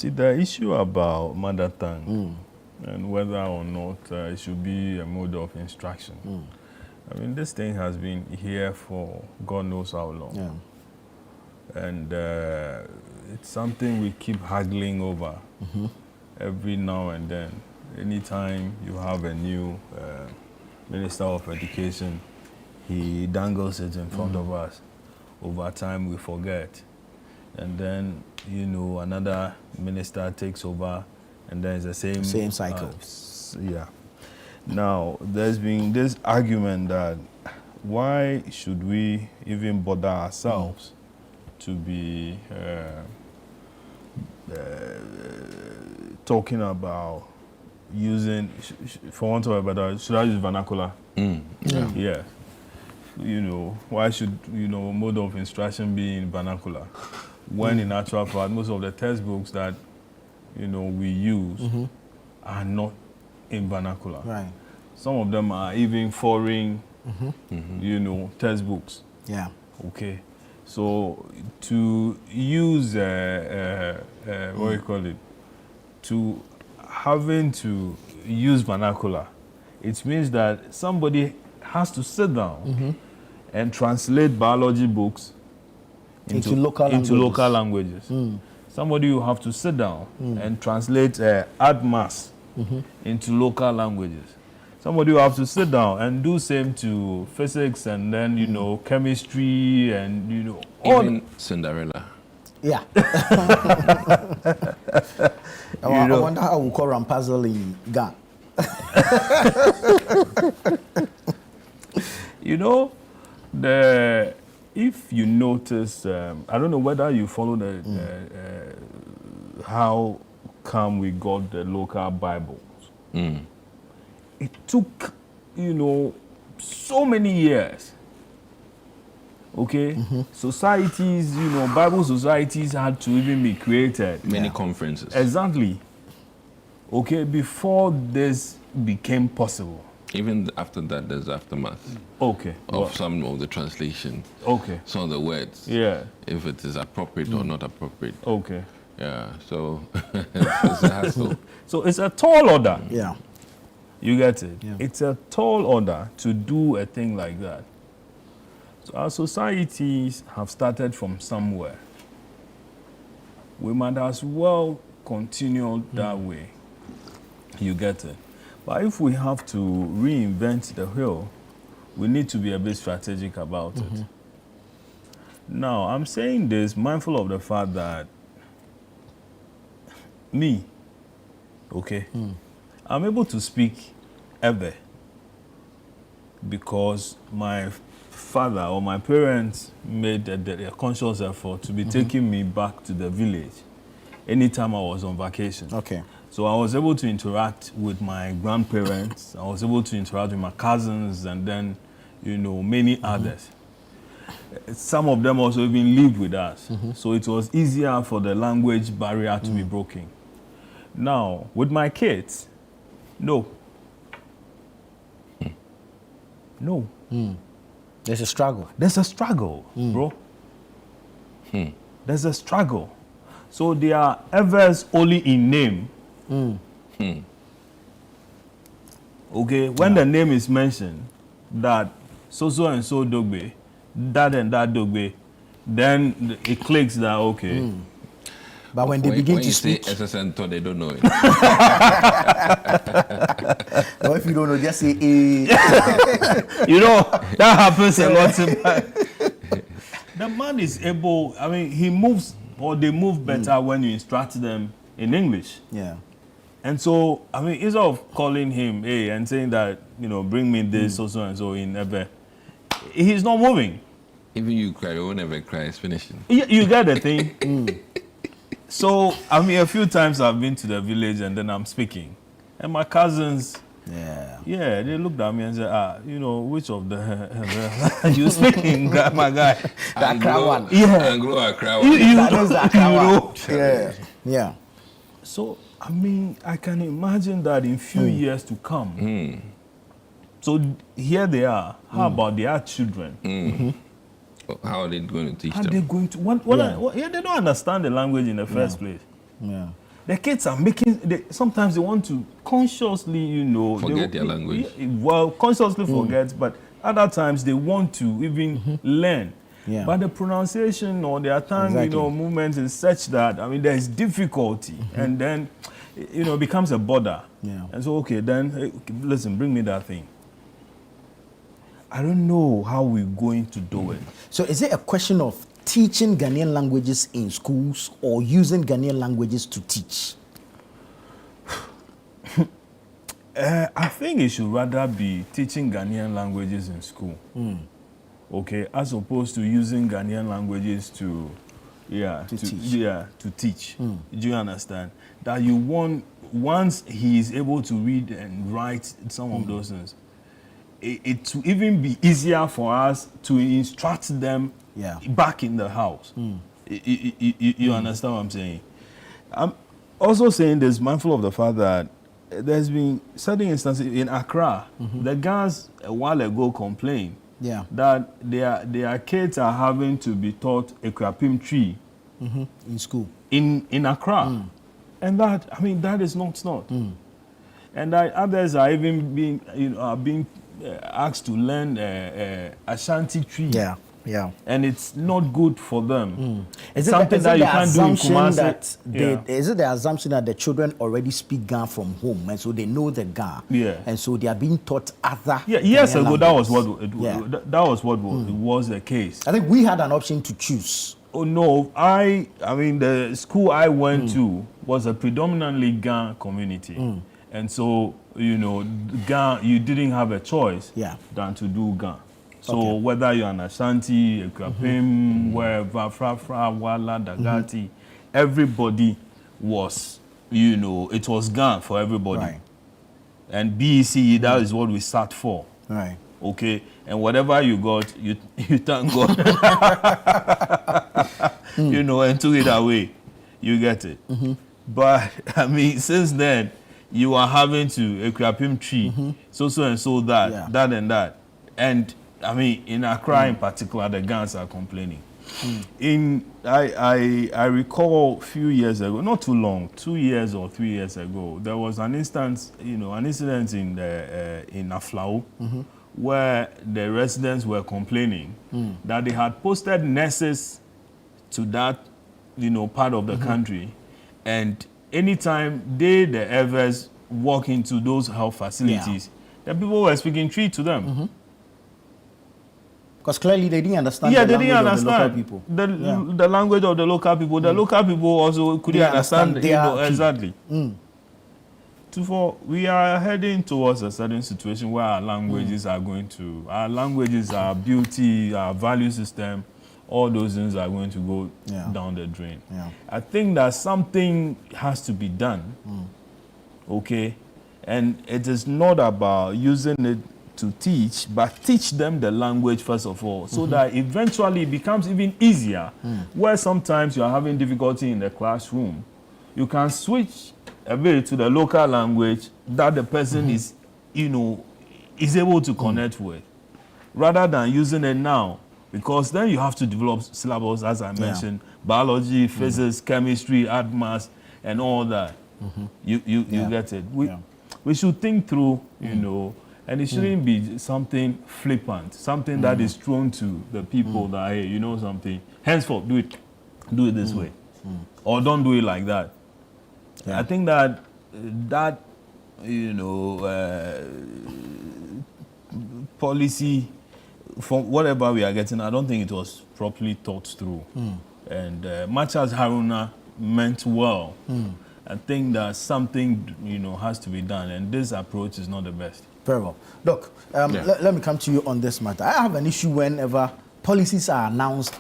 See, the issue about mother tongue and whether or not it should be a mode of instruction. I mean, this thing has been here for God knows how long. Yeah. And it's something we keep haggling over every now and then. Anytime you have a new Minister of Education, he dangles it in front of us. Over time, we forget. And then, you know, another minister takes over, and then it's the same cycle. Yeah. Now, there's been this argument that why should we even bother ourselves to be talking about using, for want of a better, should I use vernacular? Yeah. You know, why should, you know, mode of instruction be in vernacular? When in actual fact, most of the textbooks that, you know, we use are not in vernacular. Right. Some of them are even foreign, you know, textbooks. Yeah. Okay. So to use, what do you call it? To having to use vernacular, it means that somebody has to sit down and translate biology books into local languages. Somebody will have to sit down and translate art maths into local languages. Somebody will have to sit down and do same to physics and then, you know, chemistry and, you know, even Cinderella. Yeah. I wonder how we call Rampazzel in Ghana. You know, if you notice, I don't know whether you follow the how come we got the local Bibles. It took, you know, so many years. Okay, societies, you know, Bible societies had to even be created. Many conferences. Exactly. Okay, before this became possible. Even after that, there's aftermath. Okay. Of some of the translation. Okay. Some of the words. Yeah. If it is appropriate or not appropriate. Okay. Yeah. So it's a hassle. So it's a tall order. Yeah. You get it? Yeah. It's a tall order to do a thing like that. So our societies have started from somewhere. We might as well continue that way. You get it? But if we have to reinvent the wheel, we need to be a bit strategic about it. Now, I'm saying this mindful of the fact that me, okay, I'm able to speak ever because my father or my parents made a conscious effort to be taking me back to the village anytime I was on vacation. Okay. So I was able to interact with my grandparents, I was able to interact with my cousins and then, you know, many others. Some of them also even lived with us. So it was easier for the language barrier to be broken. Now, with my kids, no. No. There's a struggle. There's a struggle, bro. There's a struggle. So they are evers only in name. Okay, when the name is mentioned, that so and so Dogbey, that and that Dogbey, then it clicks that okay. But when they begin to say speak, SSN, they don't know it. or if you don't know, just say You know, that happens a lot. The man is able, I mean, he moves, or they move better when you instruct them in English. Yeah. And so, I mean, instead of calling him, hey, and saying that, you know, bring me this, so and so in Ebe, he's not moving. Even you cry, you won't ever cry, it's finishing. You get the thing? So, I mean, a few times I've been to the village and then I'm speaking. And my cousins, they looked at me and said, you know, which of the you speaking, my guy? The Accra one. Yeah. Anglo-Accra Yeah. Yeah. So, I mean, I can imagine that in few years to come. So here they are. How about their children? How are they going to teach How them? are they going to? They don't understand the language in the first place. Yeah. the kids are making, sometimes they want to consciously, forget their language. Well, consciously forget, but other times they want to even learn. Yeah. But the pronunciation or their tongue, movement is such that, I mean, there is difficulty, and then, it becomes a bother. Yeah. And so, okay, then, hey, listen, bring me that thing. I don't know how we're going to do it. So is it a question of teaching Ghanaian languages in schools or using Ghanaian languages to teach? I think it should rather be teaching Ghanaian languages in school. Okay, as opposed to using Ghanaian languages to teach. Do you understand? That you want, once he is able to read and write some of those things, it to even be easier for us to instruct them back in the house. You understand what I'm saying? I'm also saying this, mindful of the fact that there's been certain instances in Accra, the guys a while ago complained that their kids are having to be taught Ekrapim tree in school. In Accra. And that, I mean, that is not. And others are even being asked to learn Ashanti tree. Yeah. And it's not good for them. Is it something that you can't do in Kumasi? Is it the assumption that the children already speak Ga from home, and so they know the Ga? Yeah. And so they are being taught other. Yeah. Years ago, that was what was the case. I think we had an option to choose. Oh no, I mean the school I went to was a predominantly Ga community, and so Ga, you didn't have a choice than to do Ga. So whether you're an Ashanti, Ekrapim, wherever, Fra, Wala, Dagati, everybody was, it was Ga for everybody. Right. And BEC, that is what we sat for. Right. Okay, and whatever you got, you thank God. And took it away. You get it. But I mean, since then, you are having to Ekrapim tree, so and so that, that and that. And I mean, in Accra in particular, the Gans are complaining. I recall a few years ago, not too long, 2 years or 3 years ago, there was an incident in Aflao, where the residents were complaining that they had posted nurses to that, part of the country, and anytime the Evers walk into those health facilities, the people were speaking Tree to them. Because clearly they didn't understand the language didn't of the local people. The language of the local people. The local people also couldn't understand exactly. Therefore, we are heading towards a certain situation where our languages are our languages, our beauty, our value system, all those things are going to go down the drain. I think that something has to be done, okay? And it is not about using it to teach, but teach them the language first of all, so that eventually it becomes even easier, where sometimes you are having difficulty in the classroom. You can switch a bit to the local language that the person is able to connect with, rather than using it now, because then you have to develop syllables, as I mentioned, biology, physics, chemistry, art, math, and all that. You get it. We should think through, and it shouldn't be something flippant, something that is thrown to the people that, hey, something, henceforth, do it this way, or don't do it like that. I think that policy, from whatever we are getting, I don't think it was properly thought through. And much as Haruna meant well, I think that something has to be done, and this approach is not the best. Very well. Doc, let me come to you on this matter. I have an issue whenever policies are announced